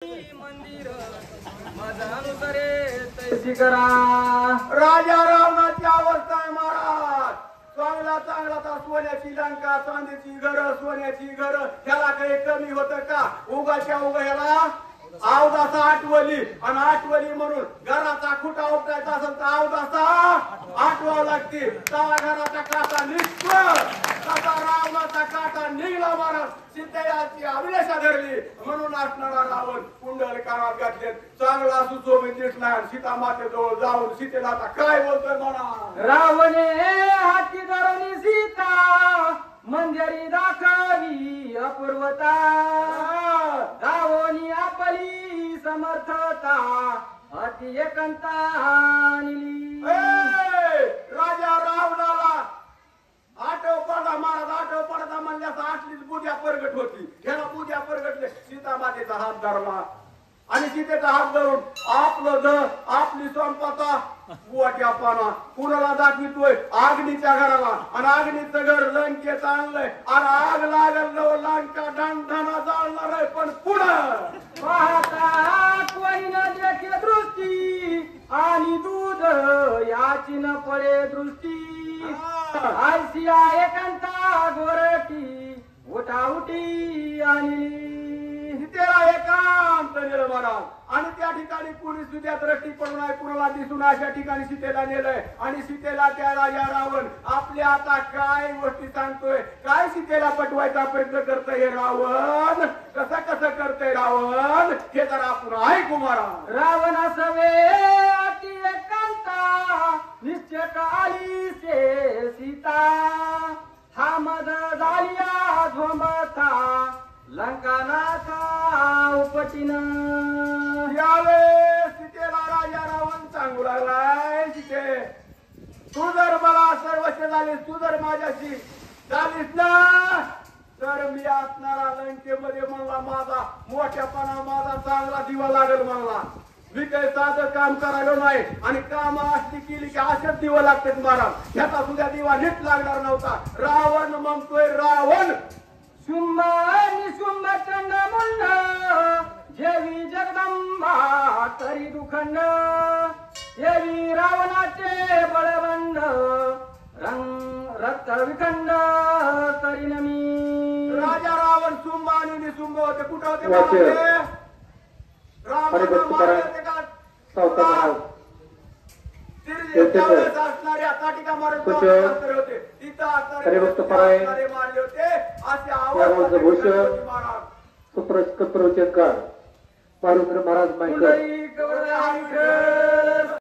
मंदिर माझा अनुसरे तैसी करा. राजा रावणाची अवस्था आहे महाराज. चांगला चांगला तर सोन्याची लंका, चांदीची घर, सोन्याची घर, ह्याला काही कमी होतं का? उगाच्या उगा ह्याला अवदासा आठवली आणि आठवली म्हणून घराचा खुटा उपटायचा असेल तर अवदासा आठवावं लागते. तवा घराचा काटा निघतो. तसा रावणाचा काटा निघला महाराज. सीतेची अभिलाषा धरली म्हणून असणारा रावण कुंडल कानात घातले. चांगला सुशोभित दिसला. सीता मातेजवळ जाऊन सीतेला आता काय बोलतोय म्हणा. रावणे हाती धरून सीता मंजरी दाखवी अपूर्वता. रावणी आपली समर्थता अति एकंता आणली. राजा रावणाला आठव पडा महाराज. आठव पडता म्हणल्यास आठलीच पूजा प्रगट होती. ह्याला पूजा प्रगटले. सीता मातेचा हात धरला आणि सीतेचा हात धरून आपलं आपली संपदा बुवाट्या पाना कुणाला दाखवितोय आग्नीच्या घराला. आणि आग्नीचं घर लंकेत आणलंय. आणि आग लागल लंका ढाणढाणा जाळणार आहे. पण पुढं पाहता कोणी न देखे दृष्टी आणि दूध याची न पडे दृष्टी. आयसिया एकांता गोरटी उठा उठी आणि सीतेला एकांत नेलं महाराज. आणि त्या ठिकाणी कुणी सुद्धा दृष्टी पडून आहे कुणाला दिसून अशा ठिकाणी सीतेला नेलंय. आणि सीतेला त्या राजा रावण आपल्या आता काय गोष्टी सांगतोय, काय सीतेला पटवायचा प्रयत्न करतोय हे रावण. कसं करतोय रावण हे तर आपण ऐकू महाराज. रावण सवे अति एकांता निश्चय काली से सीता. हा मद झालिया झोंबथा लंकानाथा उपटीन. यावे सीतेला राजा रावण सांगू लागलाय. सीते तू जर मला सर्वस्व झालीस, तू जर माझ्याशी झालीस ना तर मी असणारा लंकेमध्ये म्हणला माझा मोठ्यापणा माझा चांगला दिवा लागेल म्हणला. मी काही साधं काम करायलो नाही. आणि काम असली केली की असेच दिवा लागतात महाराज. ह्याचा सुद्धा दिवा नीट लागणार नव्हता. रावण म्हणतोय रावण शुंभ निशुंभ चंड मुंड जेवी जगदंबा तरी दुखंड. देवी रावणाचे बळबंड रक्त विखंड करीन मी. राजा रावण शुंभ आणि निशुंभ होते. कुठं होते महाराज? रावणाला मारले का? असणाऱ्या काटिका मारून होते. तिथं असणारे मारले होते. असे आवाज महाराज. कुंडली कवळ